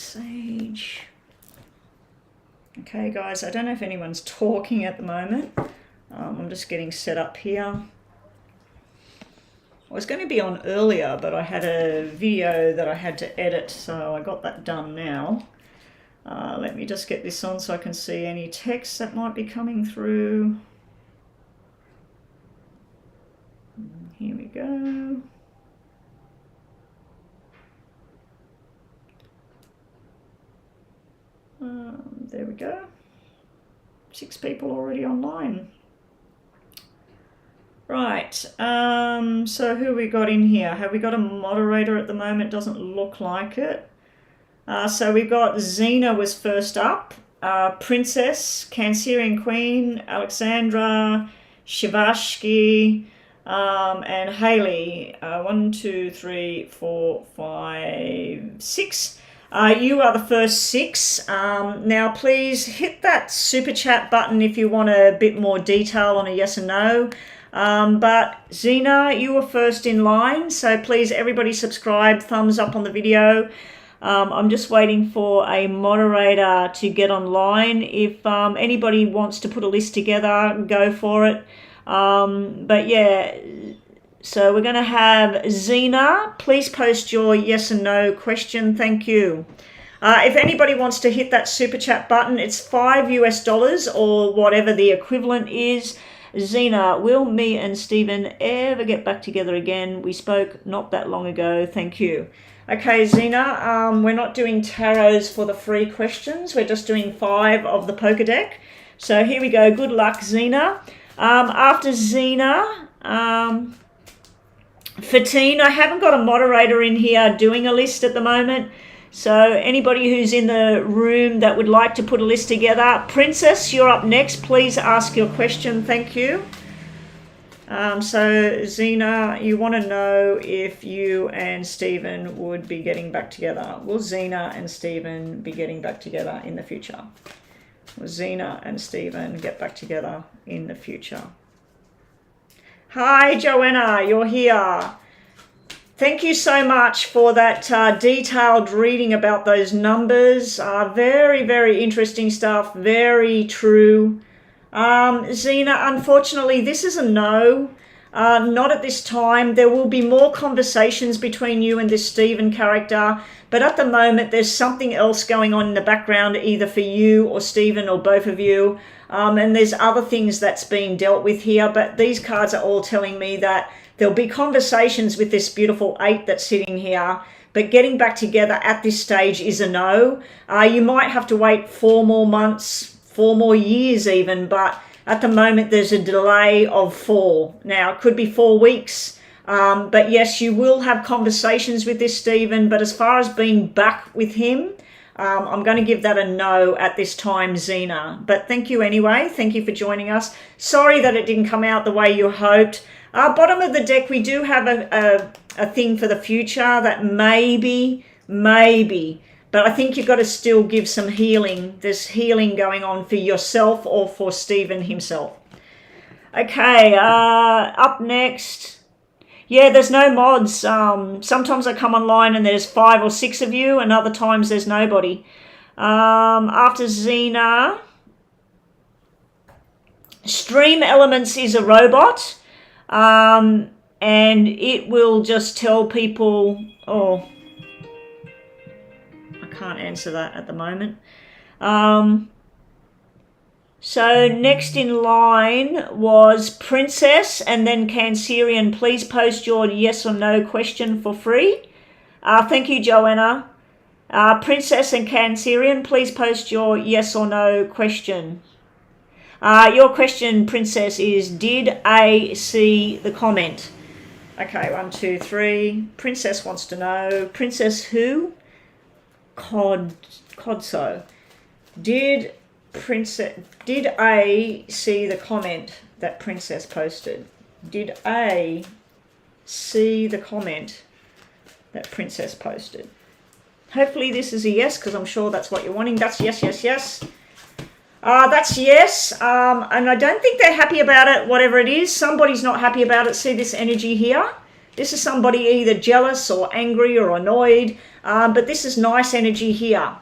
Sage. Okay, guys, I don't know if anyone's talking at the moment. I'm just getting set up here. I was going to be on earlier, but I had a video that I had to edit, so I got that done now. Let me just get this on so I can see any text that might be coming through. Here we go. There we go. 6 people already online. Right, so who we got in here? Have we got a moderator at the moment? Doesn't look like it. So we've got Xena was first up, Princess, Cancerian Queen, Alexandra, Shivashki, and Haley. 1, 2, 3, 4, 5, 6. You are the first 6. Now please hit that super chat button if you want a bit more detail on a yes and no. But Xena, you were first in line, so please everybody subscribe, thumbs up on the video. I'm just waiting for a moderator to get online. If anybody wants to put a list together, go for it. But yeah, so we're going to have Xena. Please post your yes and no question. Thank you. If anybody wants to hit that super chat button, it's $5 US or whatever the equivalent is. Xena, will me and Stephen ever get back together again? We spoke not that long ago. Thank you. Okay, Xena, we're not doing tarots for the free questions. We're just doing 5 of the poker deck. So here we go. Good luck, Xena. After Xena, Fatine, I haven't got a moderator in here doing a list at the moment. So anybody who's in the room that would like to put a list together. Princess, you're up next. Please ask your question. Thank you. So Xena, you want to know if you and Stephen would be getting back together. Will Xena and Stephen be getting back together in the future? Will Xena and Stephen get back together in the future? Hi, Joanna, you're here. Thank you so much for that detailed reading about those numbers. Very, very interesting stuff. Very true. Xena, unfortunately, this is a no. Not at this time. There will be more conversations between you and this Stephen character, but at the moment there's something else going on in the background, either for you or Stephen or both of you. And there's other things that's being dealt with here, but these cards are all telling me that there'll be conversations with this beautiful 8 that's sitting here, but getting back together at this stage is a no. You might have to wait 4 more months, 4 more years even, but at the moment there's a delay of 4. Now, it could be 4 weeks, but yes, you will have conversations with this Stephen, but as far as being back with him, I'm going to give that a no at this time, Xena. But thank you anyway. Thank you for joining us. Sorry that it didn't come out the way you hoped. Bottom of the deck, we do have a thing for the future that maybe, but I think you've got to still give some healing. There's healing going on for yourself or for Stephen himself. Okay, up next. Yeah, there's no mods. Sometimes I come online and there's 5 or 6 of you, and other times there's nobody. After Xena, Stream Elements is a robot. And it will just tell people, oh, I can't answer that at the moment. So next in line was Princess and then Cancerian. Please post your yes or no question for free. Thank you, Joanna. Princess and Cancerian, please post your yes or no question. Your question, Princess, is, did A see the comment? Okay, 1, 2, 3. Princess wants to know. Princess who? Codso. Did A see the comment that Princess posted? Did A see the comment that Princess posted? Hopefully this is a yes, because I'm sure that's what you're wanting. That's yes, yes, yes. That's yes, and I don't think they're happy about it, whatever it is. Somebody's not happy about it. See this energy here? This is somebody either jealous or angry or annoyed. but this is nice energy here.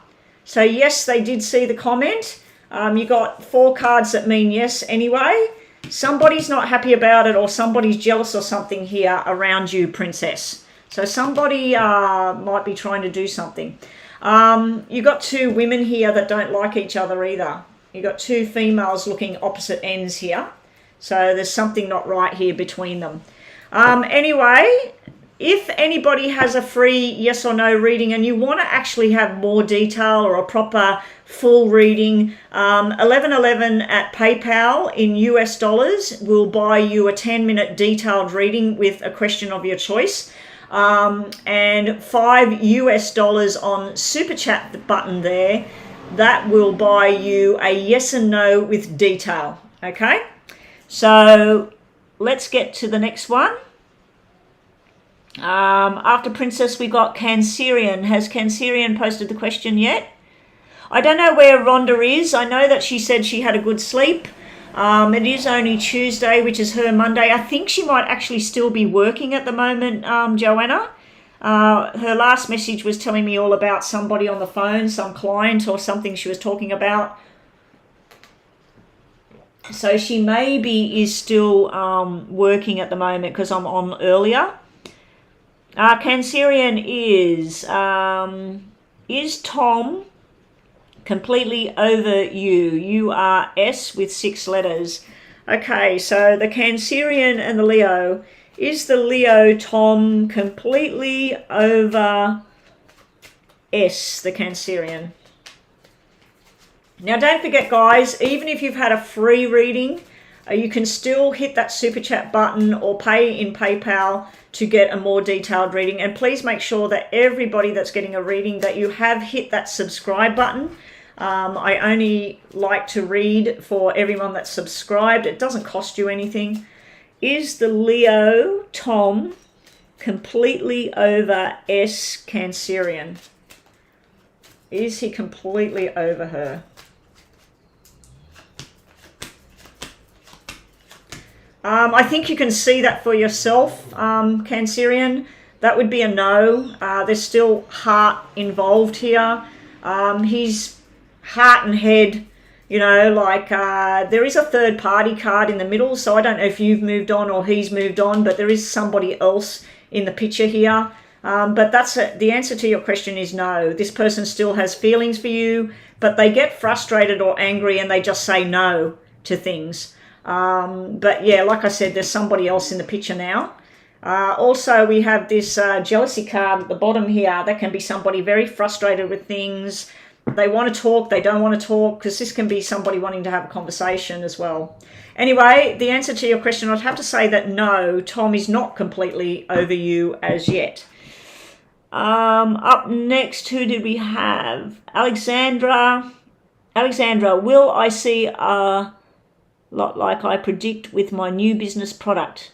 So yes, they did see the comment. You got 4 cards that mean yes anyway. Somebody's not happy about it, or somebody's jealous or something here around you, Princess. So somebody might be trying to do something. You got 2 women here that don't like each other either. You got 2 females looking opposite ends here. So there's something not right here between them. Anyway, if anybody has a free yes or no reading and you want to actually have more detail or a proper full reading, 1111 at PayPal in US dollars will buy you a 10-minute detailed reading with a question of your choice. And $5 US on Super Chat button there, that will buy you a yes and no with detail. Okay, so let's get to the next one. After Princess, we got Cancerian. Has Cancerian posted the question yet? I don't know where Rhonda is. I know that she said she had a good sleep. It is only Tuesday, which is her Monday. I think she might actually still be working at the moment, Joanna. Her last message was telling me all about somebody on the phone, some client or something she was talking about. So she maybe is still working at the moment because I'm on earlier. Cancerian is Tom completely over you? You are S with 6 letters. Okay, so the Cancerian and the Leo. Is the Leo Tom completely over S, the Cancerian? Now don't forget, guys, even if you've had a free reading, you can still hit that Super Chat button or pay in PayPal to get a more detailed reading. And please make sure that everybody that's getting a reading that you have hit that subscribe button. I only like to read for everyone that's subscribed. It doesn't cost you anything. Is the Leo Tom completely over S Cancerian? Is he completely over her? I think you can see that for yourself, Cancerian. That would be a no. There's still heart involved here. He's heart and head, you know, like there is a third party card in the middle. So I don't know if you've moved on or he's moved on, but there is somebody else in the picture here. But that's it. The answer to your question is no. This person still has feelings for you, but they get frustrated or angry and they just say no to things. But yeah, like I said, there's somebody else in the picture now. Also, we have this jealousy card at the bottom here. That can be somebody very frustrated with things. They want to talk, they don't want to talk, because this can be somebody wanting to have a conversation as well. Anyway, the answer to your question, I'd have to say that no, Tom is not completely over you as yet. Up next, who did we have? Alexandra. Alexandra, will I see a lot like I predict with my new business product?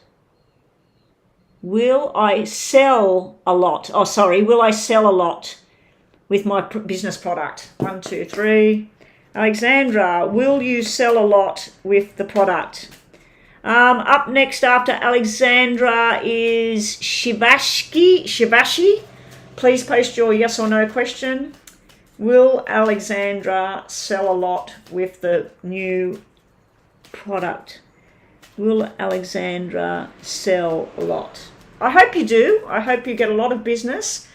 Will I sell a lot? Oh, sorry, will I sell a lot with my business product? 1, 2, 3. Alexandra, will you sell a lot with the product? Up next after Alexandra is Shivashi. Please post your yes or no question. Will Alexandra sell a lot with the new product? Will Alexandra sell a lot? I hope you do. I hope you get a lot of business.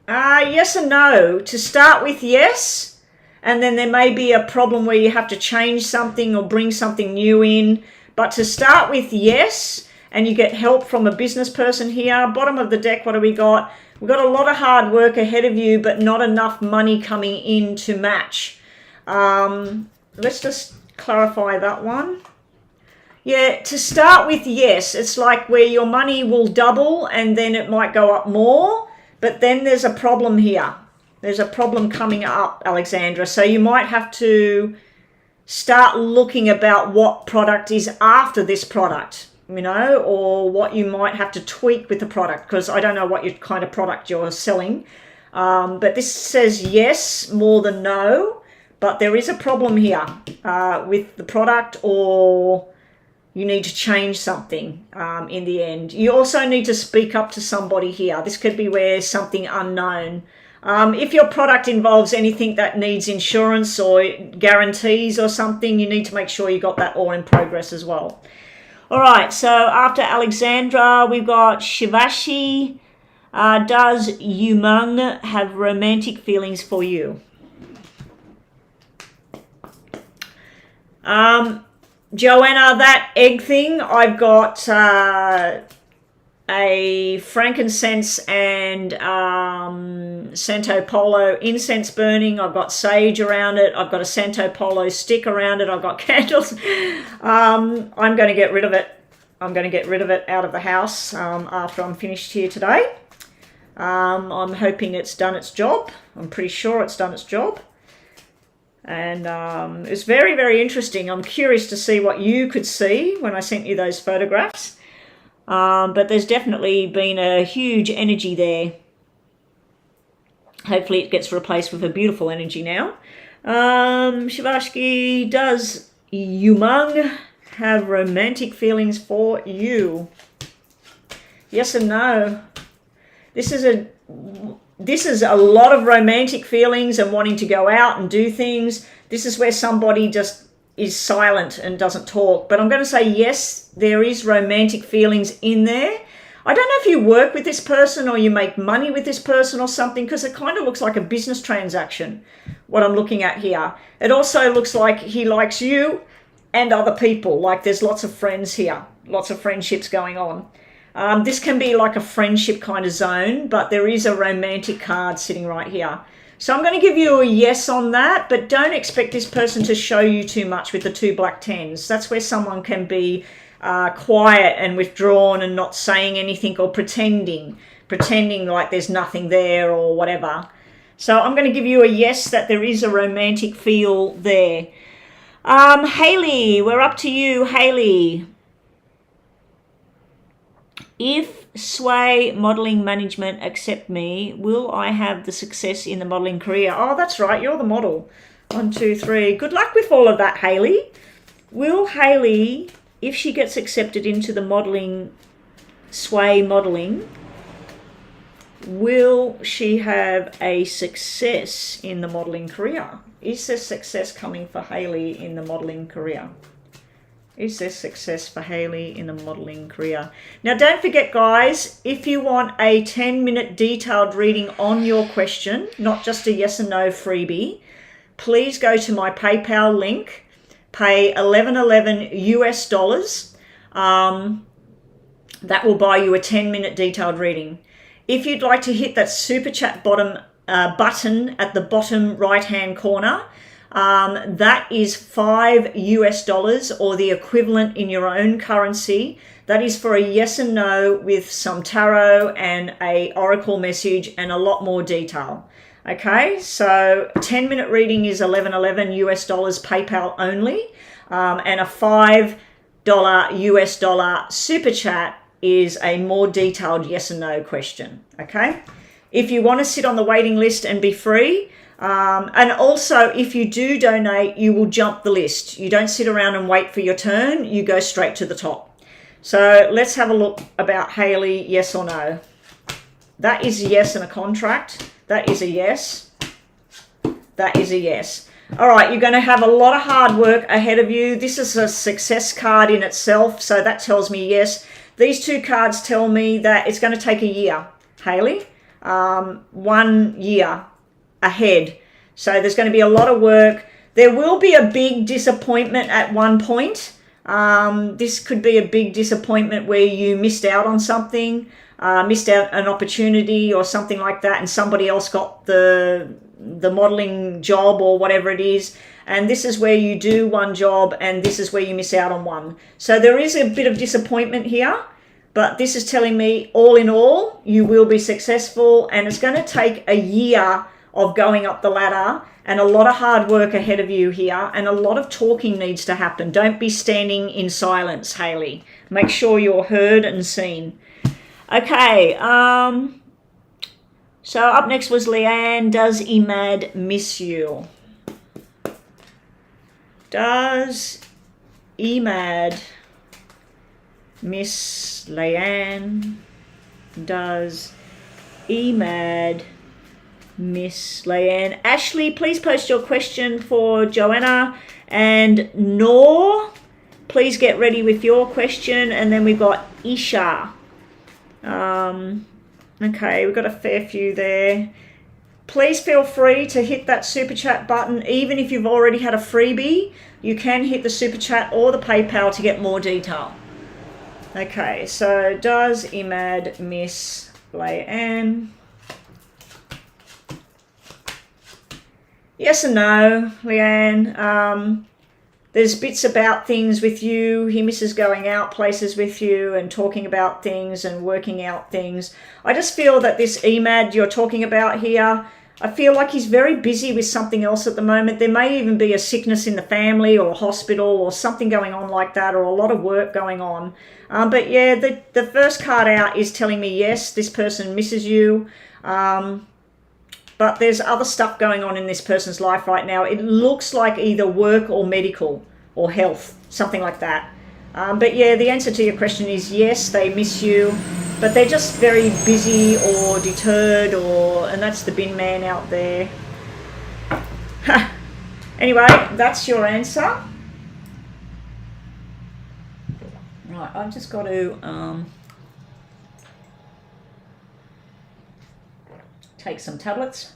Yes and no. To start with, yes. And then there may be a problem where you have to change something or bring something new in. But to start with, yes. And you get help from a business person here. Bottom of the deck, what do we got? We've got a lot of hard work ahead of you, but not enough money coming in to match. Let's just clarify that one. Yeah, to start with, yes. It's like where your money will double and then it might go up more. But then there's a problem here. There's a problem coming up, Alexandra. So you might have to start looking about what product is after this product, you know, or what you might have to tweak with the product, because I don't know what your kind of product you're selling. But this says yes more than no. But there is a problem here with the product, or You need to change something in the end. You also need to speak up to somebody here. This could be where something unknown. If your product involves anything that needs insurance or guarantees or something, you need to make sure you got that all in progress as well. All right, so after Alexandra, we've got Shivashi. Does Umang have romantic feelings for you? Joanna, that egg thing, I've got a frankincense and Santo Polo incense burning. I've got sage around it. I've got a Santo Polo stick around it. I've got candles. I'm going to get rid of it. I'm going to get rid of it out of the house after I'm finished here today. I'm hoping it's done its job. I'm pretty sure it's done its job. And it's very, very interesting. I'm curious to see what you could see when I sent you those photographs. But there's definitely been a huge energy there. Hopefully it gets replaced with a beautiful energy now. Shivashki, does Umang have romantic feelings for you? Yes and no. This is a lot of romantic feelings and wanting to go out and do things. This is where somebody just is silent and doesn't talk. But I'm going to say yes, there is romantic feelings in there. I don't know if you work with this person or you make money with this person or something, because it kind of looks like a business transaction, what I'm looking at here. It also looks like he likes you and other people. Like there's lots of friends here, lots of friendships going on. This can be like a friendship kind of zone, but there is a romantic card sitting right here. So I'm going to give you a yes on that, but don't expect this person to show you too much with the 2 black tens. That's where someone can be quiet and withdrawn and not saying anything or pretending like there's nothing there or whatever. So I'm going to give you a yes that there is a romantic feel there. Hayley, we're up to you, Hayley. If Sway Modelling Management accept me, will I have the success in the modelling career? Oh, that's right, you're the model. 1, 2, 3. Good luck with all of that, Hayley. Will Hayley, if she gets accepted into the modelling, Sway Modelling, will she have a success in the modelling career? Is there success coming for Hayley in the modelling career? Is there success for Hayley in the modelling career? Now, don't forget, guys, if you want a 10-minute detailed reading on your question, not just a yes and no freebie, please go to my PayPal link, pay $11.11 US. That will buy you a 10-minute detailed reading. If you'd like to hit that super chat button at the bottom right-hand corner, that is $5 US or the equivalent in your own currency. That is for a yes and no with some tarot and a oracle message and a lot more detail. Okay, so a 10-minute reading is $11.11 US PayPal only, and a $5 US super chat is a more detailed yes and no question. Okay, if you want to sit on the waiting list and be free, and also if you do donate, you will jump the list. You don't sit around and wait for your turn, you go straight to the top. So let's have a look about Hayley, yes or no. That is a yes in a contract. That is a yes. That is a yes. All right, you're going to have a lot of hard work ahead of you. This is a success card in itself, so that tells me yes. These 2 cards tell me that it's going to take a year, Hayley. 1 year ahead. So there's going to be a lot of work. There will be a big disappointment at one point. This could be a big disappointment where you missed out on something, missed out an opportunity or something like that, and somebody else got the modeling job or whatever it is. And this is where you do one job and this is where you miss out on one. So there is a bit of disappointment here, but this is telling me all in all, you will be successful, and it's going to take a year of going up the ladder and a lot of hard work ahead of you here, and a lot of talking needs to happen. Don't be standing in silence, Hayley. Make sure you're heard and seen. Okay, so up next was Leanne. Does Emad miss you? Does Emad Miss Leanne? Does EMAD Miss Leanne? Ashley, please post your question for Joanna. And Noor, please get ready with your question. And then we've got Isha. Okay, we've got a fair few there. Please feel free to hit that super chat button. Even if you've already had a freebie, you can hit the super chat or the PayPal to get more detail. Okay, so does EMAD Miss Leanne? Yes and no, Leanne. There's bits about things with you. He misses going out places with you and talking about things and working out things. I just feel that this EMAD you're talking about here, I feel like he's very busy with something else at the moment. There may even be a sickness in the family or a hospital or something going on like that, or a lot of work going on. But yeah, the first card out is telling me, yes, this person misses you. But there's other stuff going on in this person's life right now. It looks like either work or medical or health, something like that. But yeah, the answer to your question is yes, they miss you, but they're just very busy or deterred, and that's the bin man out there. Anyway, that's your answer. Right, I've just got to take some tablets.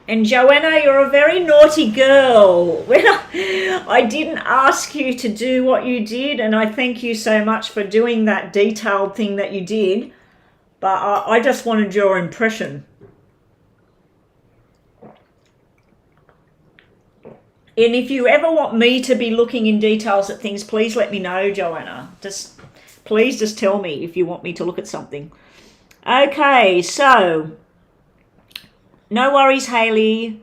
And Joanna, you're a very naughty girl. When I didn't ask you to do what you did, and I thank you so much for doing that detailed thing that you did, but I just wanted your impression. And if you ever want me to be looking in details at things, please let me know, Joanna. Please just tell me if you want me to look at something. Okay, so no worries, Hayley.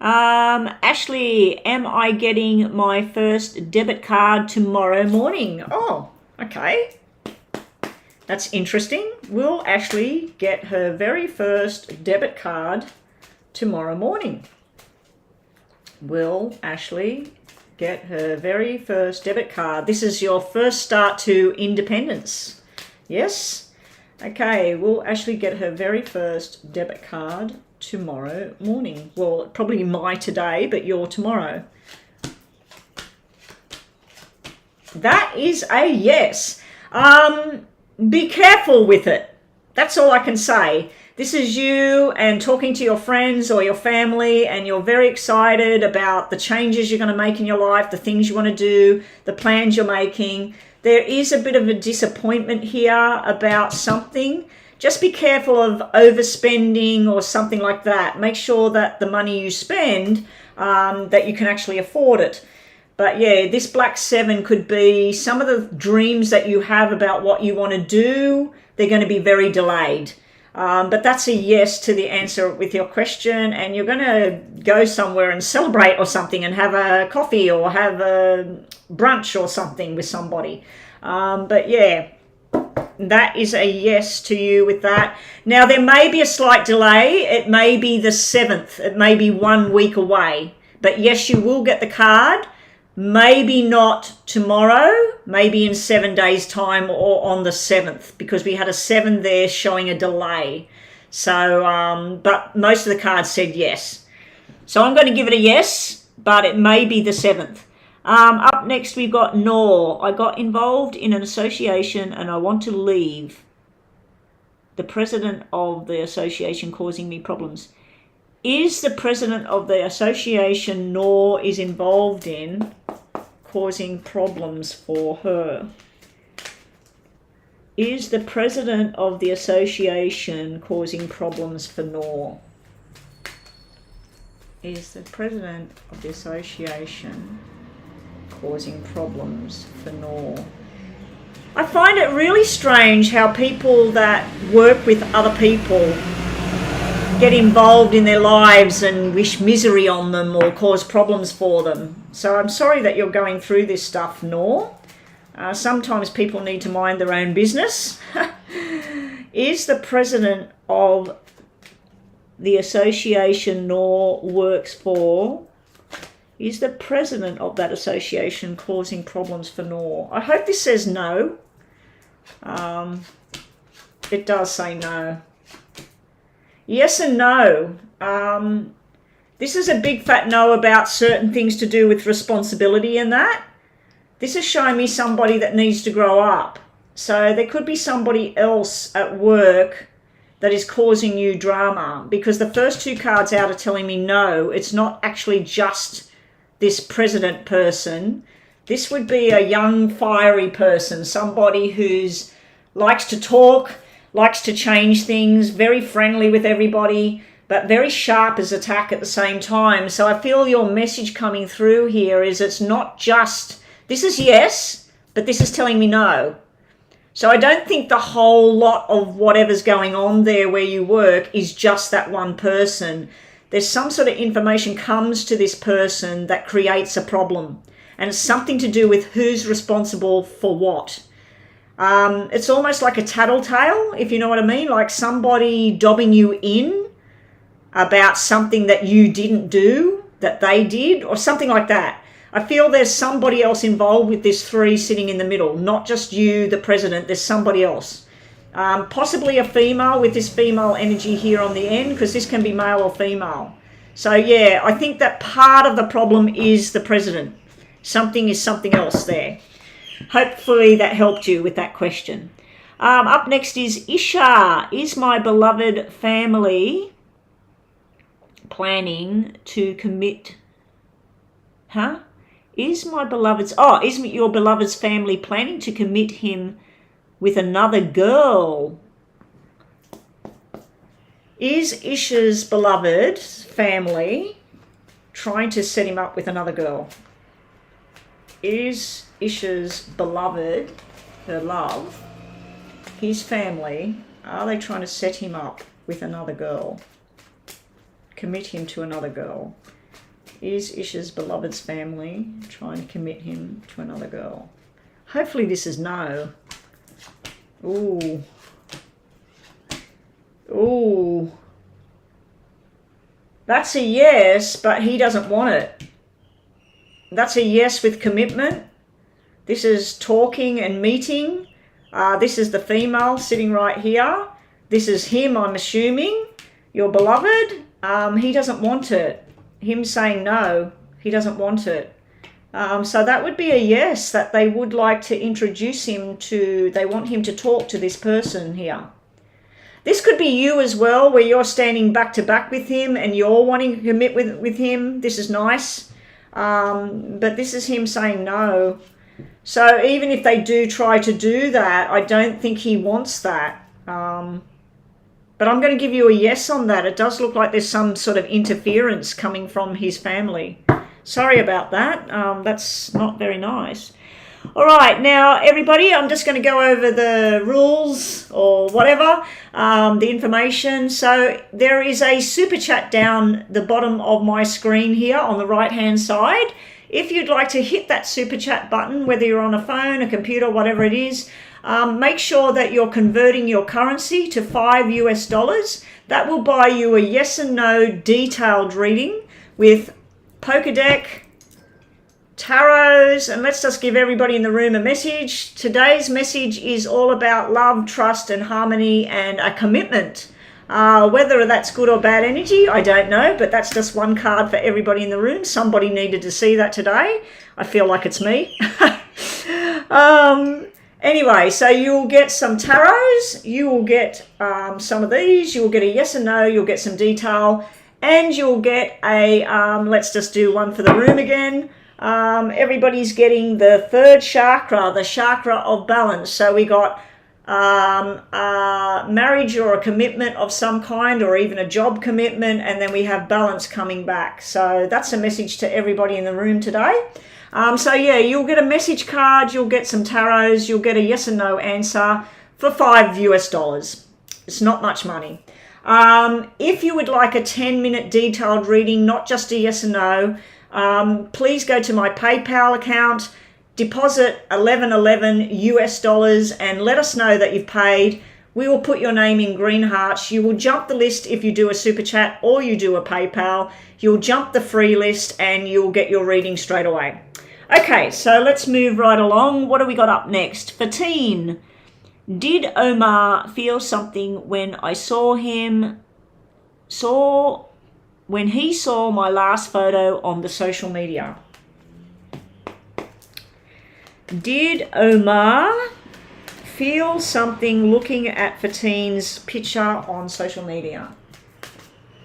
Ashley, am I getting my first debit card tomorrow morning? Oh, okay. That's interesting. Will Ashley get her very first debit card tomorrow morning? Will Ashley get her very first debit card? This is your first start to independence. Yes? Okay, will Ashley get her very first debit card tomorrow morning? Well, probably my today, but your tomorrow. That is a yes. Be careful with it. That's all I can say. This is you and talking to your friends or your family, and you're very excited about the changes you're going to make in your life, the things you want to do, the plans you're making. There is a bit of a disappointment here about something. Just be careful of overspending or something like that. Make sure that the money you spend, that you can actually afford it. But yeah, this Black 7 could be some of the dreams that you have about what you want to do. They're going to be very delayed. But that's a yes to the answer with your question, and you're going to go somewhere and celebrate or something and have a coffee or have a brunch or something with somebody. But yeah, that is a yes to you with that. Now, there may be a slight delay. It may be the 7th. It may be 1 week away. But yes, you will get the card. Maybe not tomorrow, maybe in 7 days' time or on the 7th, because we had a 7 there showing a delay. So, but most of the cards said yes. So I'm going to give it a yes, but it may be the 7th. Up next, we've got Noor. I got involved in an association and I want to leave. The president of the association causing me problems. Is the president of the association Noor is involved in causing problems for her? Is the president of the association causing problems for Noor? Is the president of the association causing problems for Noor? I find it really strange how people that work with other people get involved in their lives and wish misery on them or cause problems for them. So I'm sorry that you're going through this stuff, Noor. Sometimes people need to mind their own business. Is the president of the association Nor works for, is the president of that association causing problems for Nor? I hope this says no. It does say no. Yes and no. This is a big fat no about certain things to do with responsibility and that. This is showing me somebody that needs to grow up. So there could be somebody else at work that is causing you drama, because the first two cards out are telling me no, it's not actually just this president person. This would be a young, fiery person, somebody who's likes to talk, likes to change things, very friendly with everybody, but very sharp as attack at the same time. So I feel your message coming through here is it's not just, this is yes, but this is telling me no. So I don't think the whole lot of whatever's going on there where you work is just that one person. There's some sort of information comes to this person that creates a problem. And it's something to do with who's responsible for what. It's almost like a tattletale, if you know what I mean. Like somebody dobbing you in about something that you didn't do, that they did, or something like that. I feel there's somebody else involved with this three sitting in the middle, not just you, the president, there's somebody else. Possibly a female with this female energy here on the end, because this can be male or female. So yeah, I think that part of the problem is the president. Something is something else there. Hopefully that helped you with that question. Up next is Isha. Is my beloved family planning to commit? Is your beloved's family planning to commit him with another girl? Is Isha's beloved family trying to set him up with another girl? Is Isha's beloved, her love, his family, are they trying to set him up with another girl? Commit him to another girl? Is Isha's beloved's family trying to commit him to another girl? Hopefully this is no. Ooh. Ooh. That's a yes, but he doesn't want it. That's a yes with commitment. This is talking and meeting. This is the female sitting right here. This is him, I'm assuming. Your beloved. He doesn't want it. Him saying no, he doesn't want it. So that would be a yes, that they would like to introduce him to, they want him to talk to this person here. This could be you as well, where you're standing back to back with him and you're wanting to commit with him. This is nice. But this is him saying no. So even if they do try to do that, I don't think he wants that. But I'm going to give you a yes on that. It does look like there's some sort of interference coming from his family. Sorry about that. That's not very nice. All right, now everybody, I'm just going to go over the rules or whatever, the information. So there is a super chat down the bottom of my screen here on the right hand side. If you'd like to hit that super chat button, whether you're on a phone, a computer, whatever it is, make sure that you're converting your currency to $5. That will buy you a yes and no detailed reading with poker deck, tarots, and let's just give everybody in the room a message. Today's message is all about love, trust and harmony and a commitment. Whether that's good or bad energy, I don't know, but that's just one card for everybody in the room. Somebody needed to see that today. I feel like it's me. Anyway, so you'll get some tarots, you will get some of these, you'll get a yes and no, you'll get some detail, and you'll get a, let's just do one for the room again. Everybody's getting the third chakra, the chakra of balance. So we got marriage or a commitment of some kind, or even a job commitment, and then we have balance coming back. So that's a message to everybody in the room today. So yeah, you'll get a message card, you'll get some tarots, you'll get a yes and no answer for $5. It's not much money. If you would like a 10-minute detailed reading, not just a yes and no, please go to my PayPal account, deposit $11.11 and let us know that you've paid. We will put your name in green hearts. You will jump the list if you do a super chat or you do a PayPal. You'll jump the free list and you'll get your reading straight away. Okay, so let's move right along. What do we got up next? Fatine. Did Omar feel something when I when he saw my last photo on the social media? Did Omar feel something looking at Fatine's picture on social media?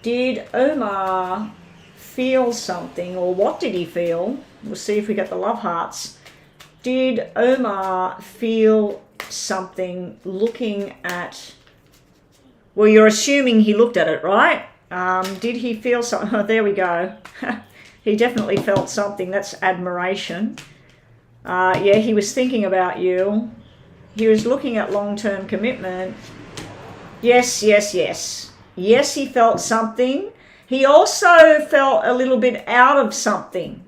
Did Omar feel something, or what did he feel? We'll see if we get the love hearts. Did Omar feel something looking at, well, you're assuming he looked at it, right? Did he feel something? Oh, there we go. He definitely felt something. That's admiration. Yeah, he was thinking about you. He was looking at long-term commitment. Yes, yes, yes. Yes, he felt something. He also felt a little bit out of something.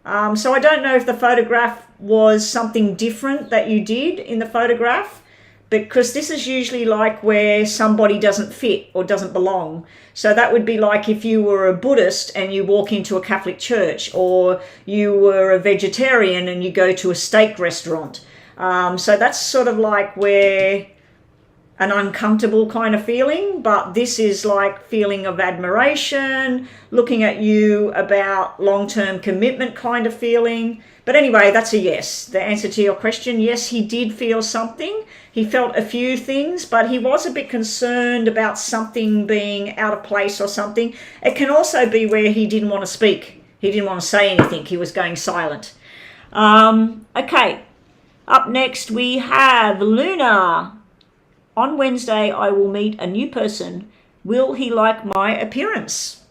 So I don't know if the photograph was something different that you did in the photograph, because this is usually like where somebody doesn't fit or doesn't belong. So that would be like if you were a Buddhist and you walk into a Catholic church, or you were a vegetarian and you go to a steak restaurant. So that's sort of like where an uncomfortable kind of feeling, but this is like feeling of admiration, looking at you about long-term commitment kind of feeling. But anyway, that's a yes. The answer to your question, yes, he did feel something. He felt a few things, but he was a bit concerned about something being out of place or something. It can also be where he didn't want to speak. He didn't want to say anything. He was going silent. Okay, up next we have Luna. On Wednesday, I will meet a new person. Will he like my appearance?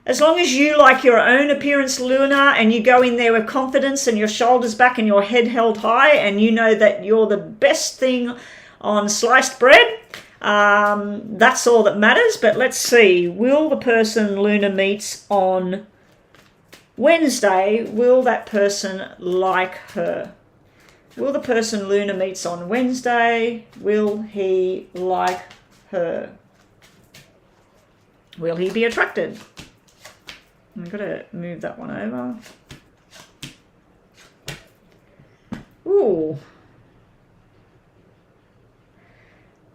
As long as you like your own appearance, Luna, and you go in there with confidence and your shoulders back and your head held high, and you know that you're the best thing on sliced bread, that's all that matters. But let's see. Will the person Luna meets on Wednesday, will that person like her? Will the person Luna meets on Wednesday, will he like her? Will he be attracted? I've got to move that one over. Ooh.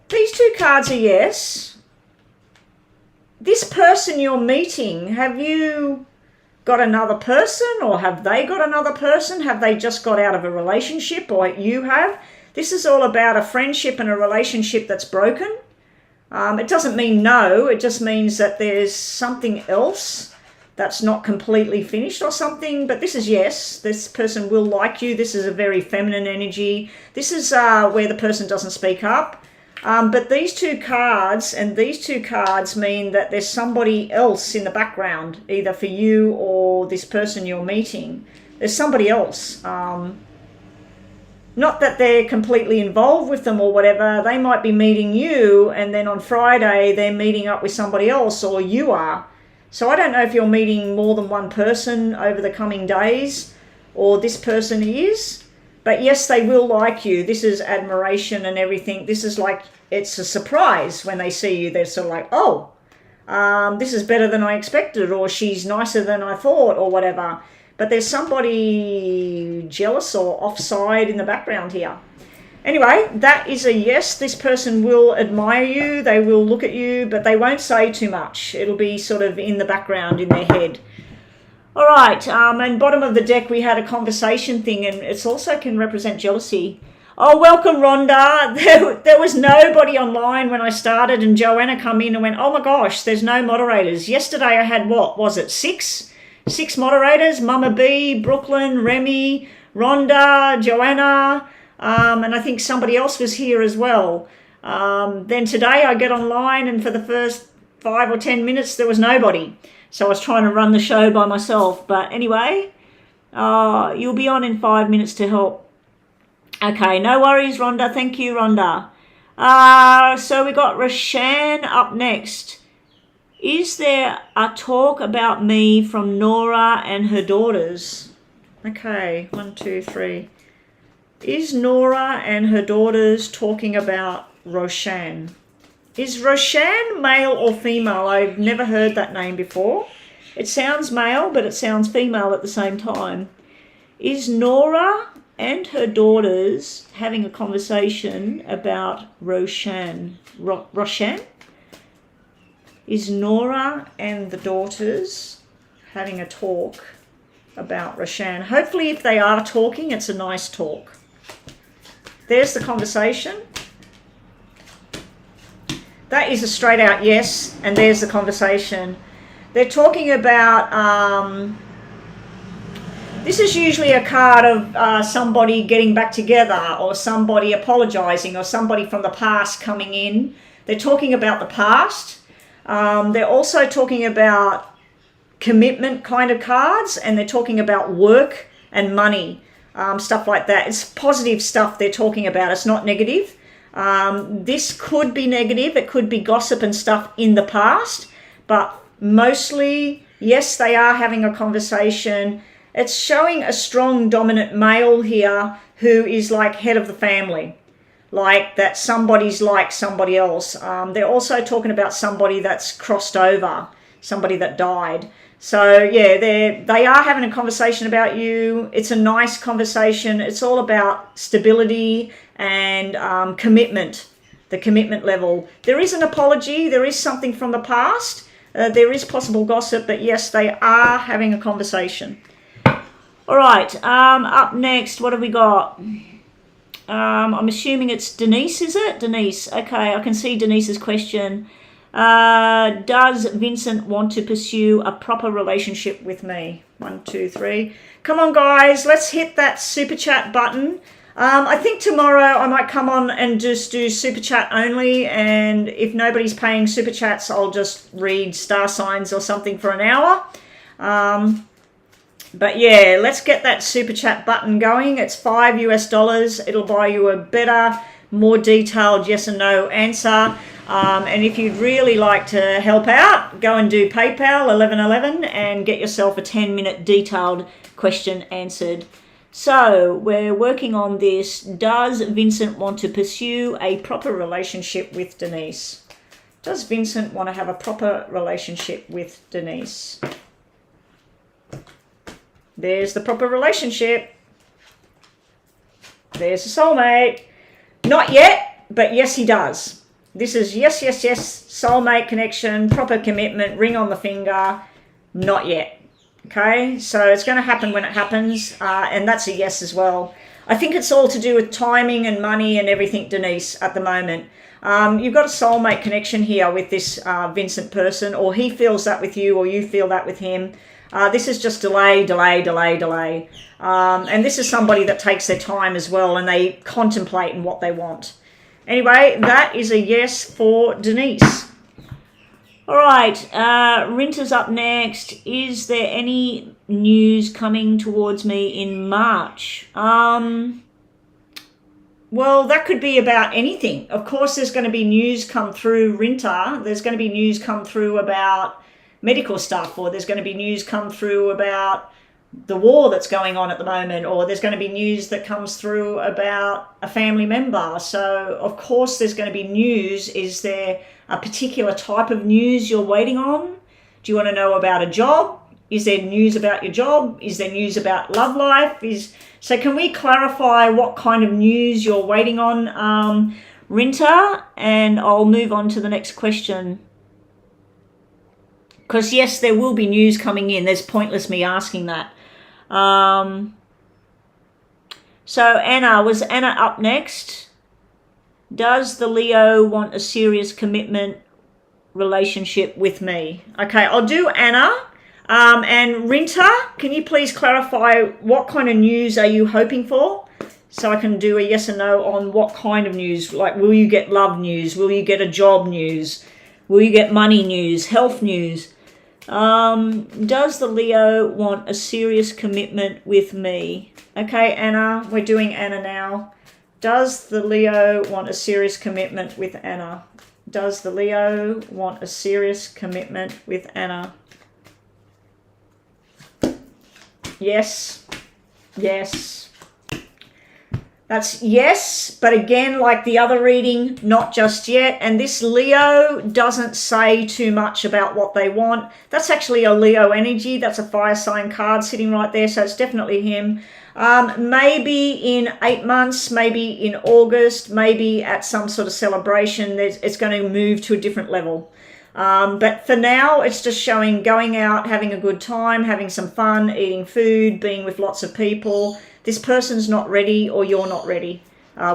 These two cards are yes. This person you're meeting, have you got another person, or have they got another person? Have they just got out of a relationship, or you have? This is all about a friendship and a relationship that's broken. It doesn't mean no, it just means that there's something else that's not completely finished or something. But this is yes, this person will like you. This is a very feminine energy. This is where the person doesn't speak up. But these two cards and these two cards mean that there's somebody else in the background, either for you or this person you're meeting. There's somebody else. Not that they're completely involved with them or whatever. They might be meeting you, and then on Friday they're meeting up with somebody else, or you are. So I don't know if you're meeting more than one person over the coming days, or this person is. But yes, they will like you. This is admiration and everything. This is like, it's a surprise when they see you. They're sort of like, oh, this is better than I expected, or she's nicer than I thought, or whatever. But there's somebody jealous or offside in the background here. Anyway, that is a yes. This person will admire you. They will look at you, but they won't say too much. It'll be sort of in the background in their head. All right, and bottom of the deck, we had a conversation thing, and it also can represent jealousy. Oh, welcome, Rhonda. There was nobody online when I started, and Joanna come in and went, oh my gosh, there's no moderators. Yesterday I had, what was it, six moderators? Mama B, Brooklyn, Remy, Rhonda, Joanna, and I think somebody else was here as well. Then today I get online, and for the first 5 or 10 minutes, there was nobody. So I was trying to run the show by myself. But anyway, you'll be on in 5 minutes to help. Okay, no worries, Rhonda. Thank you, Rhonda. So we got Rashan up next. Is there a talk about me from Nora and her daughters? Okay, 1, 2, 3. Is Nora and her daughters talking about Roshan. Is Roshan male or female? I've never heard that name before. It sounds male, but it sounds female at the same time. Is Nora and her daughters having a conversation about Roshan? Roshan? Is Nora and the daughters having a talk about Roshan? Hopefully if they are talking, it's a nice talk. There's the conversation. That is a straight out yes, and there's the conversation. They're talking about, this is usually a card of somebody getting back together, or somebody apologizing, or somebody from the past coming in. They're talking about the past. They're also talking about commitment kind of cards, and they're talking about work and money, stuff like that. It's positive stuff they're talking about. It's not negative. This could be negative. It could be gossip and stuff in the past, but mostly, yes, they are having a conversation. It's showing a strong dominant male here who is like head of the family, like that somebody's like somebody else. They're also talking about somebody that's crossed over, somebody that died. So yeah, they are having a conversation about you. It's a nice conversation. It's all about stability and commitment, the commitment level. There is an apology. There is something from the past. There is possible gossip, but yes, they are having a conversation. All right, up next, what have we got? I'm assuming it's Denise, is it? Denise, okay, I can see Denise's question. Does Vincent want to pursue a proper relationship with me? 1, 2, 3. Come on, guys, let's hit that super chat button. I think tomorrow I might come on and just do super chat only, and if nobody's paying super chats, I'll just read star signs or something for an hour. But yeah, let's get that super chat button going. It's $5 US. It'll buy you a better, more detailed yes and no answer. And if you'd really like to help out, go and do PayPal 1111 and get yourself a 10-minute detailed question answered. So we're working on this. Does Vincent want to pursue a proper relationship with Denise? Does Vincent want to have a proper relationship with Denise? There's the proper relationship. There's the soulmate. Not yet, but yes, he does. This is yes, yes, yes, soulmate connection, proper commitment, ring on the finger. Not yet. Okay, so it's going to happen when it happens, and that's a yes as well. I think it's all to do with timing and money and everything, Denise, at the moment. You've got a soulmate connection here with this Vincent person, or he feels that with you, or you feel that with him. This is just delay. And this is somebody that takes their time as well, and they contemplate on what they want. Anyway, that is a yes for Denise. All right, Rinta's up next. Is there any news coming towards me in March? Well, that could be about anything. Of course, there's going to be news come through Rinta. There's going to be news come through about medical stuff, or there's going to be news come through about the war that's going on at the moment, or there's going to be news that comes through about a family member. So of course there's going to be news. Is there a particular type of news you're waiting on? Do you want to know about a job? Is there news about your job? Is there news about love life? So can we clarify what kind of news you're waiting on, Rinta? And I'll move on to the next question. Because yes, there will be news coming in. There's pointless me asking that. So Anna, was Anna up next? Does the Leo want a serious commitment relationship with me? Okay, I'll do Anna. And Rinta, can you please clarify what kind of news are you hoping for? So I can do a yes or no on what kind of news. Like, will you get love news? Will you get a job news? Will you get money news? Health news? Does the Leo want a serious commitment with me? Okay, Anna, we're doing Anna now. Does the Leo want a serious commitment with Anna? Does the Leo want a serious commitment with Anna? Yes. Yes. That's yes, but again, like the other reading, not just yet. And this Leo doesn't say too much about what they want. That's actually a Leo energy. That's a fire sign card sitting right there, so it's definitely him. Maybe in 8 months, maybe in August, maybe at some sort of celebration, it's going to move to a different level. But for now, it's just showing going out, having a good time, having some fun, eating food, being with lots of people. This person's not ready, or you're not ready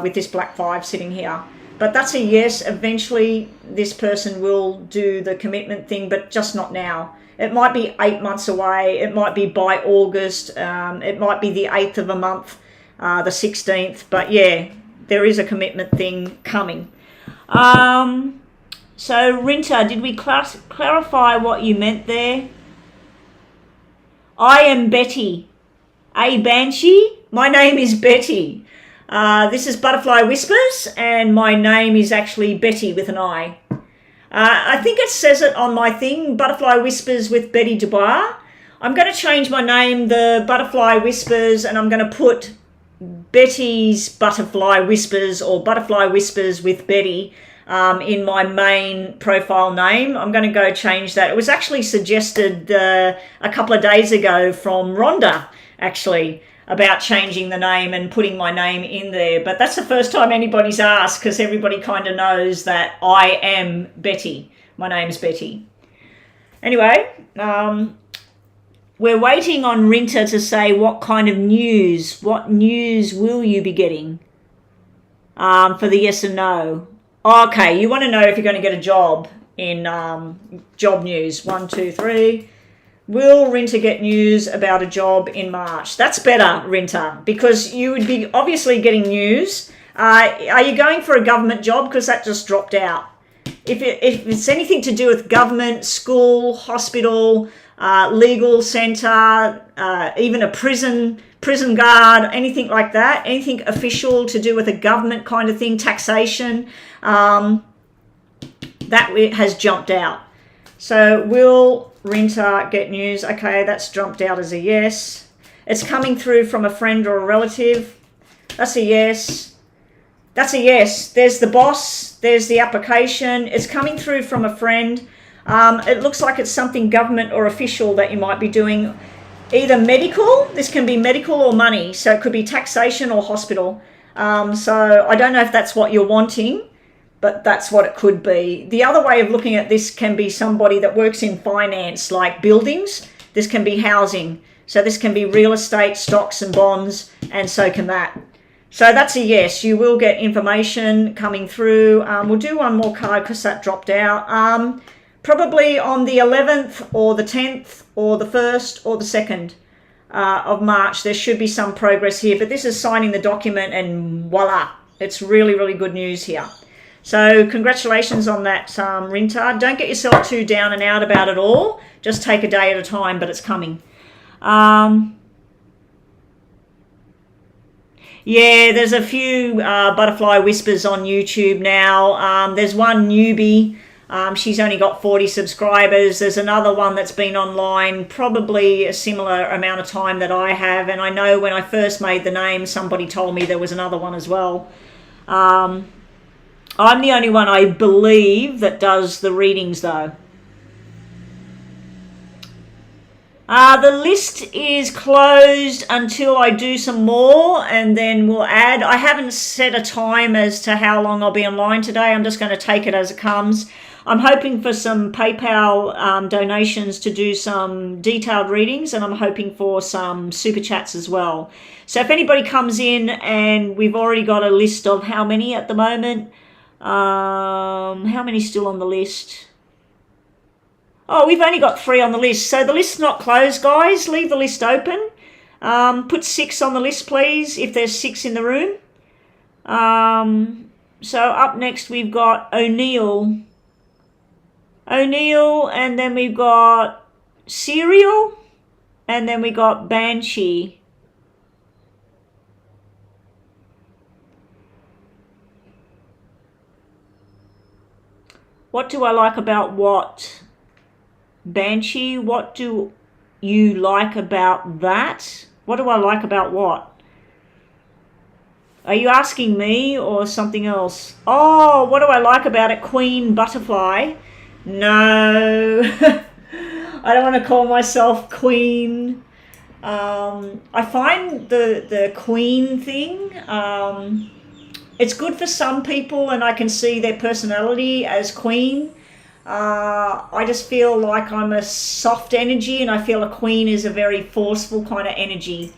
with this Black 5 sitting here. But that's a yes. Eventually, this person will do the commitment thing, but just not now. It might be 8 months away. It might be by August. It might be the 8th of a month, the 16th. But yeah, there is a commitment thing coming. So, Rinta, did we clarify what you meant there? I am Betty. A Banshee? My name is Betty. This is Butterfly Whispers, and my name is actually Betty with an I. I think it says it on my thing, Butterfly Whispers with Betty Dubois. I'm going to change my name, the Butterfly Whispers, and I'm going to put Betty's Butterfly Whispers or Butterfly Whispers with Betty in my main profile name. I'm going to go change that. It was actually suggested a couple of days ago from Rhonda, actually, about changing the name and putting my name in there. But that's the first time anybody's asked, because everybody kind of knows that I am Betty. My name's Betty. Anyway, we're waiting on Rinta to say what kind of news, what news will you be getting for the yes and no. Okay, you want to know if you're going to get a job in job news. 1, 2, 3. Will Rinta get news about a job in March? That's better, Rinta, because you would be obviously getting news. Are you going for a government job? Because that just dropped out. If it's anything to do with government, school, hospital, legal centre, even a prison guard, anything like that, anything official to do with a government kind of thing, taxation, that has jumped out. So will Rinta get news? Okay, that's jumped out as a yes. It's coming through from a friend or a relative. That's a yes. That's a yes. There's the boss. There's the application. It's coming through from a friend. It looks like it's something government or official that you might be doing. Either medical, this can be medical or money. So it could be taxation or hospital. So I don't know if that's what you're wanting, but that's what it could be. The other way of looking at this can be somebody that works in finance, like buildings. This can be housing. So this can be real estate, stocks and bonds, and so can that. So that's a yes. You will get information coming through. We'll do one more card because that dropped out. Probably on the 11th or the 10th or the 1st or the 2nd of March, there should be some progress here. But this is signing the document and voila, it's really, really good news here. So congratulations on that, Rinta. Don't get yourself too down and out about it all. Just take a day at a time, but it's coming. Yeah, there's a few Butterfly Whispers on YouTube now. There's one newbie. She's only got 40 subscribers. There's another one that's been online probably a similar amount of time that I have. And I know when I first made the name, somebody told me there was another one as well. I'm the only one, I believe, that does the readings, though. The list is closed until I do some more, and then we'll add. I haven't set a time as to how long I'll be online today. I'm just going to take it as it comes. I'm hoping for some PayPal donations to do some detailed readings, and I'm hoping for some super chats as well. So if anybody comes in, and we've already got a list of how many at the moment. How many still on the list? Oh, we've only got 3 on the list. So the list's not closed, guys. Leave the list open. Put 6 on the list, please, if there's 6 in the room. So up next we've got O'Neill, and then we've got Serial, and then we got Banshee. What do I like about what? Banshee, what do you like about that? What do I like about what? Are you asking me or something else? Oh, what do I like about it? Queen butterfly. No, I don't want to call myself queen. I find the queen thing, it's good for some people, and I can see their personality as queen. I just feel like I'm a soft energy, and I feel a queen is a very forceful kind of energy.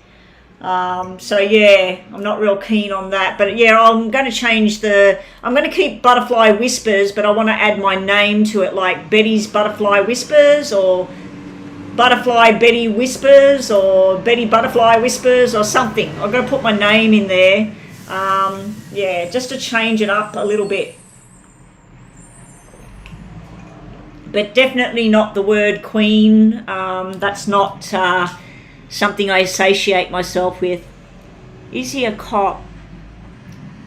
So yeah, I'm not real keen on that, but yeah, I'm going to I'm going to keep Butterfly Whispers, but I want to add my name to it, like Betty's Butterfly Whispers, or Butterfly Betty Whispers, or Betty Butterfly Whispers, or something. I'm going to put my name in there, yeah, just to change it up a little bit. But definitely not the word queen. That's not something I associate myself with. Is he a cop?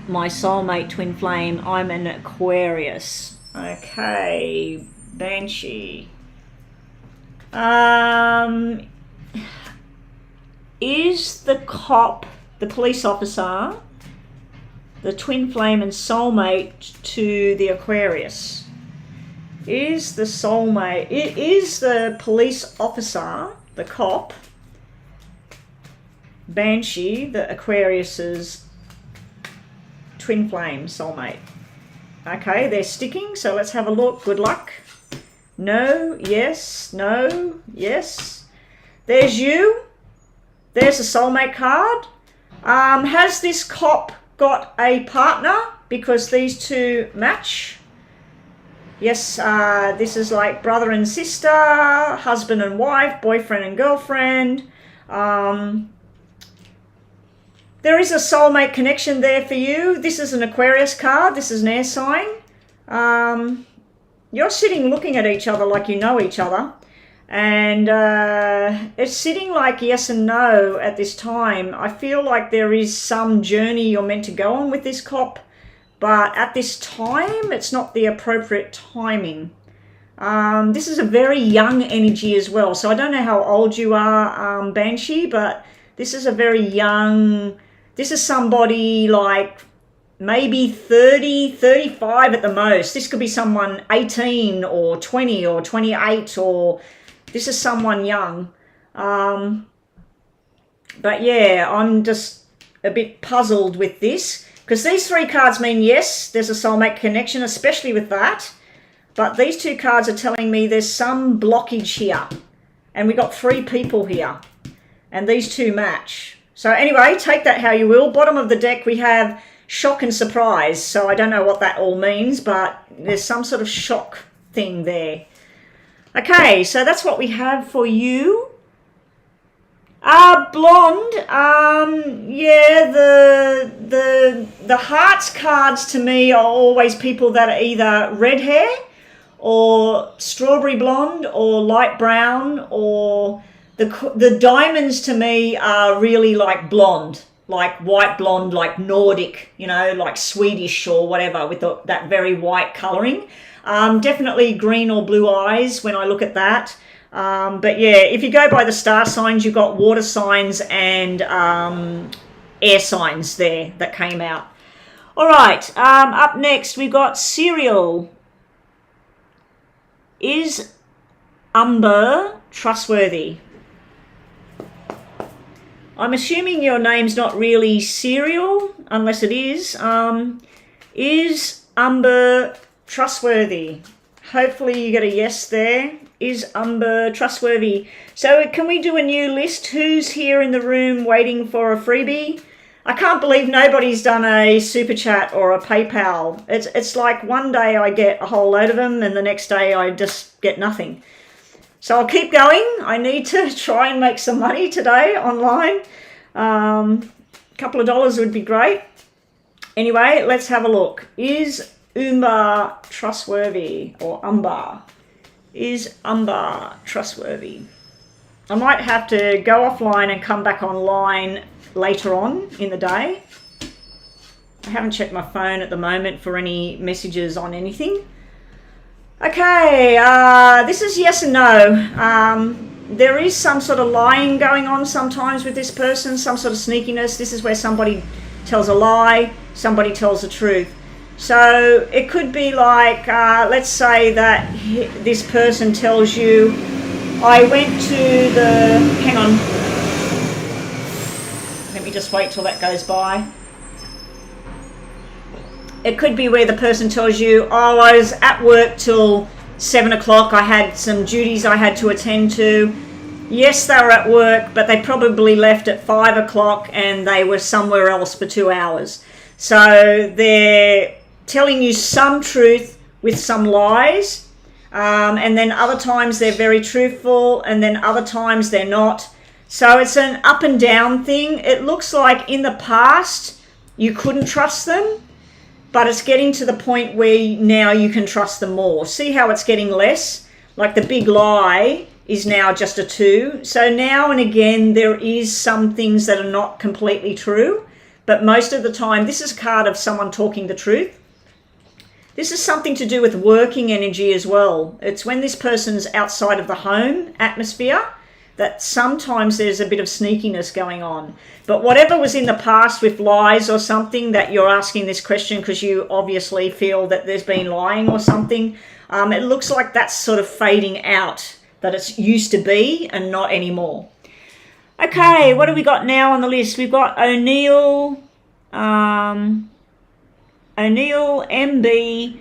My soulmate twin flame. I'm an Aquarius. Okay, Banshee. Is the cop, the police officer, the twin flame and soulmate to the Aquarius? Is the soulmate, is the police officer, the cop, Banshee, the Aquarius's twin flame soulmate? Okay, they're sticking, so let's have a look. Good luck. No, yes, no, yes. There's you. There's a soulmate card. Has this cop got a partner? Because these two match. Yes, this is like brother and sister, husband and wife, boyfriend and girlfriend. There is a soulmate connection there for you. This is an Aquarius card. This is an air sign. You're sitting looking at each other like you know each other. And it's sitting like yes and no at this time. I feel like there is some journey you're meant to go on with this cop. But at this time, it's not the appropriate timing. This is a very young energy as well. So I don't know how old you are, Banshee, but this is a very young, this is somebody like maybe 30, 35 at the most. This could be someone 18 or 20 or 28, or this is someone young. But yeah, I'm just a bit puzzled with this. Because these three cards mean, yes, there's a soulmate connection, especially with that. But these two cards are telling me there's some blockage here. And we got three people here. And these two match. So anyway, take that how you will. Bottom of the deck, we have shock and surprise. So I don't know what that all means, but there's some sort of shock thing there. Okay, so that's what we have for you. Blonde, yeah, the hearts cards to me are always people that are either red hair or strawberry blonde or light brown, or the diamonds to me are really like blonde, like white blonde, like Nordic, you know, like Swedish or whatever, with that very white colouring. Definitely green or blue eyes when I look at that. But yeah, if you go by the star signs, you've got water signs and air signs there that came out. All right, up next we've got Serial. Is Umber trustworthy? I'm assuming your name's not really Serial, unless it is. Is Umber trustworthy? Hopefully you get a yes there. Is Umber trustworthy? So can we do a new list? Who's here in the room waiting for a freebie? I can't believe nobody's done a super chat or a PayPal. It's like one day I get a whole load of them and the next day I just get nothing. So I'll keep going. I need to try and make some money today online. A couple of dollars would be great. Anyway, let's have a look. Is Umber trustworthy, or Umber? Is Umber trustworthy? I might have to go offline and come back online later on in the day. I haven't checked my phone at the moment for any messages on anything. Okay, this is yes and no. There is some sort of lying going on sometimes with this person, some sort of sneakiness. This is where somebody tells a lie, somebody tells the truth. So it could be like, let's say that this person tells you, I went to the, hang on, let me just wait till that goes by. It could be where the person tells you, oh, I was at work till 7 o'clock, I had some duties I had to attend to. Yes, they were at work, but they probably left at 5 o'clock and they were somewhere else for 2 hours. So they're telling you some truth with some lies, and then other times they're very truthful, and then other times they're not. So it's an up and down thing. It looks like in the past you couldn't trust them, but it's getting to the point where now you can trust them more. See how it's getting less? Like the big lie is now just a 2. So now and again there is some things that are not completely true, but most of the time this is a card of someone talking the truth. This is something to do with working energy as well. It's when this person's outside of the home atmosphere that sometimes there's a bit of sneakiness going on. But whatever was in the past with lies or something that you're asking this question because you obviously feel that there's been lying or something, it looks like that's sort of fading out, that it's used to be and not anymore. Okay, what do we got now on the list? We've got O'Neill, MB,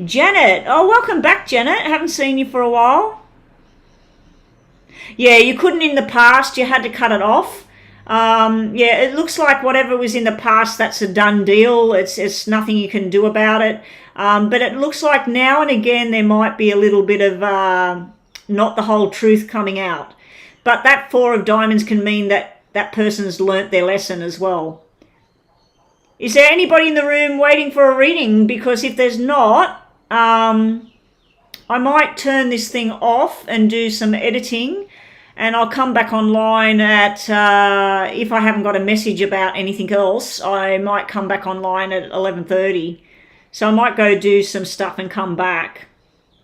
Janet. Oh, welcome back, Janet. Haven't seen you for a while. Yeah, you couldn't in the past. You had to cut it off. Yeah, it looks like whatever was in the past, that's a done deal. It's nothing you can do about it. But it looks like now and again there might be a little bit of not the whole truth coming out. But that 4 of diamonds can mean that that person's learnt their lesson as well. Is there anybody in the room waiting for a reading? Because if there's not, I might turn this thing off and do some editing, and I'll come back online at, if I haven't got a message about anything else, I might come back online at 11:30. So I might go do some stuff and come back.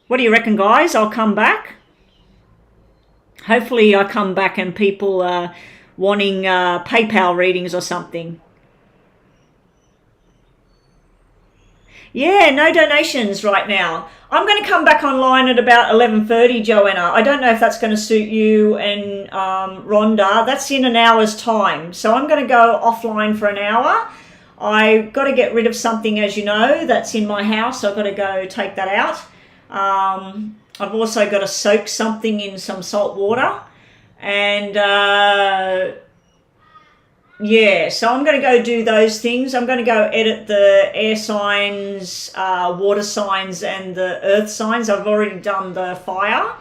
What do you reckon, guys? I'll come back? Hopefully I come back and people are wanting PayPal readings or something. Yeah, no donations right now. I'm going to come back online at about 11:30, Joanna. I don't know if that's going to suit you and Rhonda. That's in an hour's time. So I'm going to go offline for an hour. I've got to get rid of something, as you know, that's in my house. I've got to go take that out. I've also got to soak something in some salt water. And yeah, so I'm going to go do those things. I'm going to go edit the air signs, water signs, and the earth signs. I've already done the fire.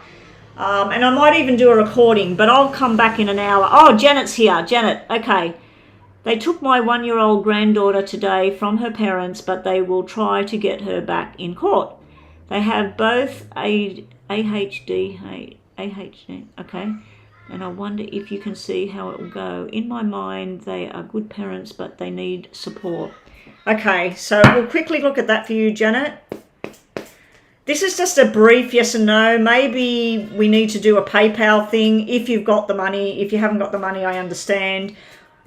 And I might even do a recording, but I'll come back in an hour. Oh, Janet's here. Janet, okay. They took my 1-year-old granddaughter today from her parents, but they will try to get her back in court. They have both ADHD, okay. And I wonder if you can see how it will go. In my mind, they are good parents, but they need support. Okay, so we'll quickly look at that for you, Janet. This is just a brief yes and no. Maybe we need to do a PayPal thing if you've got the money. If you haven't got the money, I understand.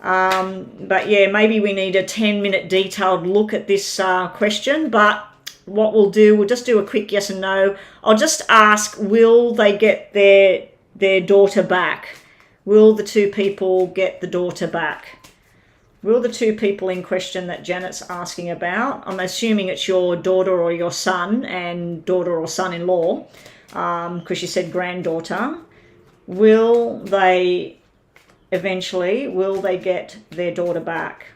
But yeah, maybe we need a 10-minute detailed look at this question. But what we'll do, we'll just do a quick yes and no. I'll just ask, will they get their daughter back? Will the 2 people get the daughter back? Will the 2 people in question that Janet's asking about, I'm assuming it's your daughter or your son and daughter or son-in-law, because you said granddaughter, will they get their daughter back?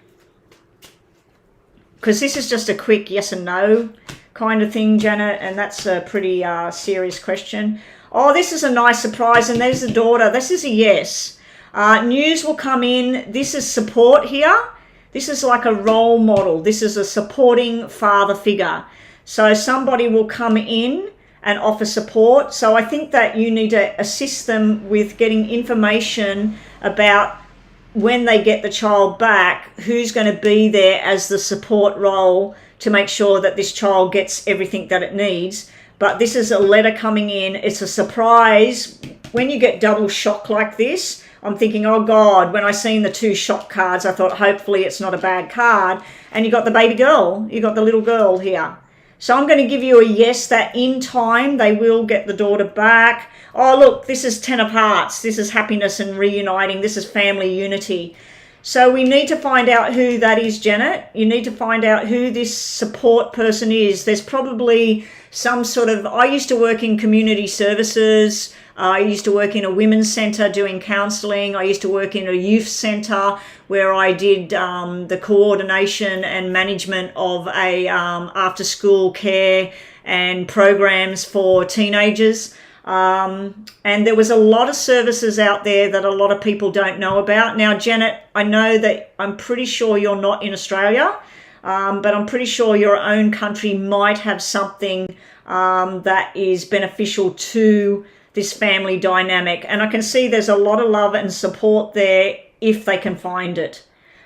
Because this is just a quick yes and no kind of thing, Janet, and that's a pretty serious question. Oh, this is a nice surprise, and there's the daughter. This is a yes. News will come in. This is support here. This is like a role model. This is a supporting father figure. So somebody will come in and offer support. So I think that you need to assist them with getting information about when they get the child back, who's going to be there as the support role to make sure that this child gets everything that it needs. But this is a letter coming in. It's a surprise. When you get double shock like this, I'm thinking, oh God, when I seen the 2 shop cards, I thought hopefully it's not a bad card. And you got the baby girl, you got the little girl here. So I'm going to give you a yes that in time they will get the daughter back. Oh, look, this is 10 of Hearts. This is happiness and reuniting. This is family unity. So we need to find out who that is, Janet. You need to find out who this support person is. There's probably some sort of, I used to work in community services. I used to work in a women's centre doing counselling. I used to work in a youth centre where I did the coordination and management of a after school care and programs for teenagers. And there was a lot of services out there that a lot of people don't know about. Now, Janet, I know that I'm pretty sure you're not in Australia, but I'm pretty sure your own country might have something that is beneficial to this family dynamic. And I can see there's a lot of love and support there if they can find it.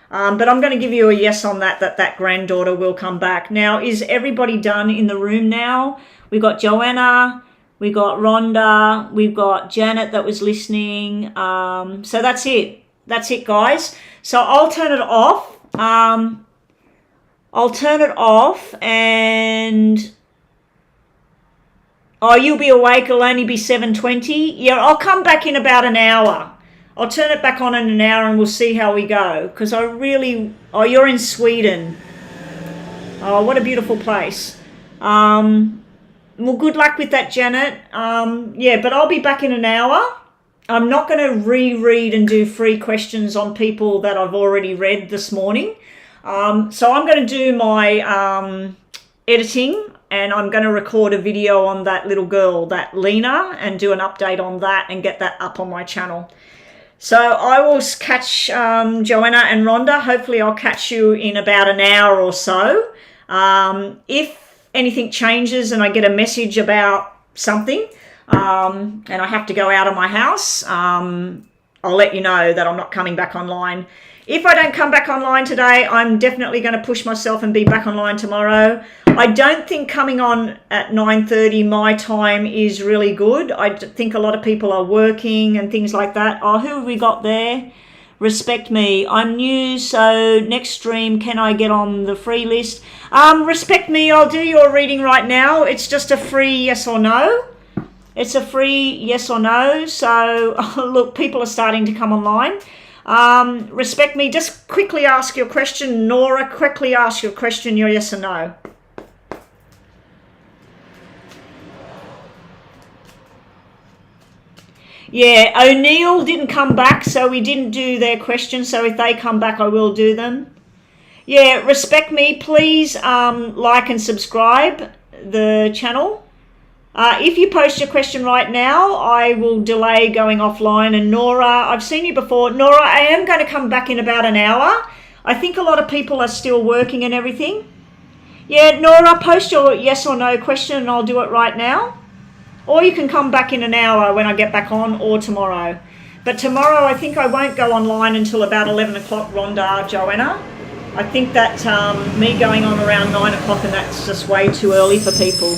But I'm going to give you a yes on that granddaughter will come back. Now, is everybody done in the room now? We've got Joanna. We got Rhonda, we've got Janet that was listening. So that's it. That's it, guys. So I'll turn it off. And oh, you'll be awake. It'll only be 7:20. Yeah, I'll come back in about an hour. I'll turn it back on in an hour and we'll see how we go. Because I really... Oh, you're in Sweden. Oh, what a beautiful place. Well, good luck with that, Janet. Yeah, but I'll be back in an hour. I'm not going to reread and do free questions on people that I've already read this morning. So I'm going to do my editing and I'm going to record a video on that little girl, that Lena, and do an update on that and get that up on my channel. So I will catch Joanna and Rhonda. Hopefully I'll catch you in about an hour or so. If anything changes and I get a message about something and I have to go out of my house, I'll let you know that I'm not coming back online. If I don't come back online today, I'm definitely going to push myself and be back online tomorrow. I don't think coming on at 9:30 my time is really good. I think a lot of people are working and things like that. Oh, who have we got there? Respect me. I'm new, so next stream, can I get on the free list? Respect me, I'll do your reading right now. It's just a free yes or no. It's a free yes or no. So, look, people are starting to come online. Respect me, just quickly ask your question. Nora, quickly ask your question, your yes or no. Yeah, O'Neill didn't come back, so we didn't do their questions. So if they come back, I will do them. Yeah, respect me. Please like and subscribe the channel. If you post your question right now, I will delay going offline. And Nora, I've seen you before. Nora, I am going to come back in about an hour. I think a lot of people are still working and everything. Yeah, Nora, post your yes or no question and I'll do it right now. Or you can come back in an hour when I get back on, or tomorrow. But tomorrow I think I won't go online until about 11 o'clock, Rhonda, Joanna. I think that me going on around 9 o'clock and that's just way too early for people.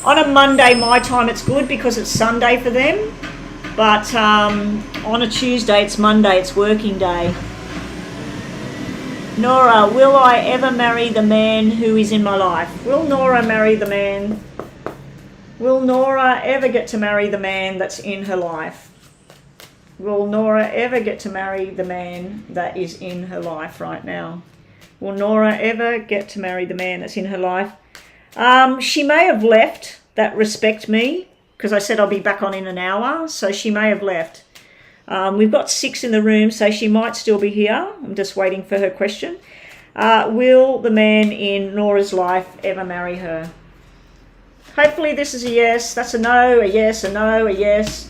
On a Monday, my time, it's good because it's Sunday for them. But on a Tuesday, it's Monday, it's working day. Nora, will I ever marry the man who is in my life? Will Nora marry the man? Will Nora ever get to marry the man that's in her life? Will Nora ever get to marry the man that is in her life right now? Will Nora ever get to marry the man that's in her life? She may have left that respect me because I said I'll be back on in an hour. So she may have left. We've got 6 in the room, so she might still be here. I'm just waiting for her question. Will the man in Nora's life ever marry her? Hopefully this is a yes. That's a no, a yes, a no, a yes.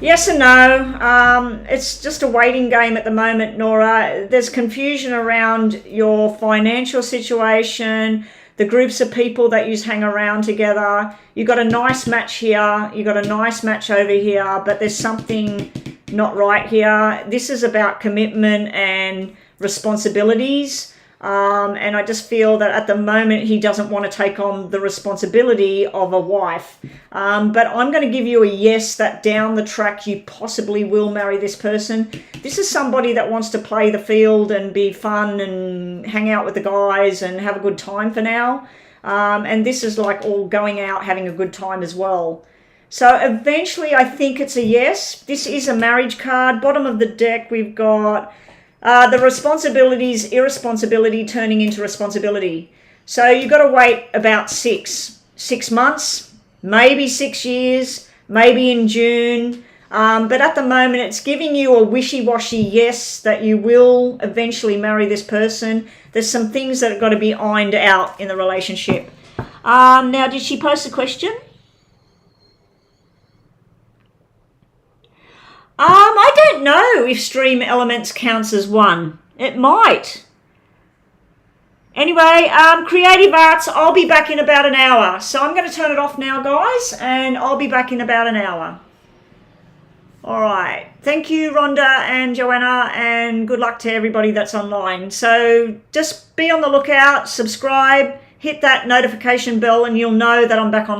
Yes and no. It's just a waiting game at the moment, Nora. There's confusion around your financial situation, the groups of people that you hang around together. You got a nice match here. You got a nice match over here, but there's something not right here. This is about commitment and responsibilities. And I just feel that at the moment he doesn't want to take on the responsibility of a wife. But I'm going to give you a yes that down the track you possibly will marry this person. This is somebody that wants to play the field and be fun and hang out with the guys and have a good time for now. And this is like all going out, having a good time as well. So eventually I think it's a yes. This is a marriage card. Bottom of the deck we've got the responsibilities, irresponsibility turning into responsibility. So you've got to wait about six months, maybe 6 years, maybe in June. But at the moment, it's giving you a wishy-washy yes that you will eventually marry this person. There's some things that have got to be ironed out in the relationship. Now, did she post a question? I don't know if Stream Elements counts as one. It might. Anyway, Creative Arts, I'll be back in about an hour. So I'm going to turn it off now, guys, and I'll be back in about an hour. All right. Thank you, Rhonda and Joanna, and good luck to everybody that's online. So just be on the lookout, subscribe, hit that notification bell, and you'll know that I'm back on.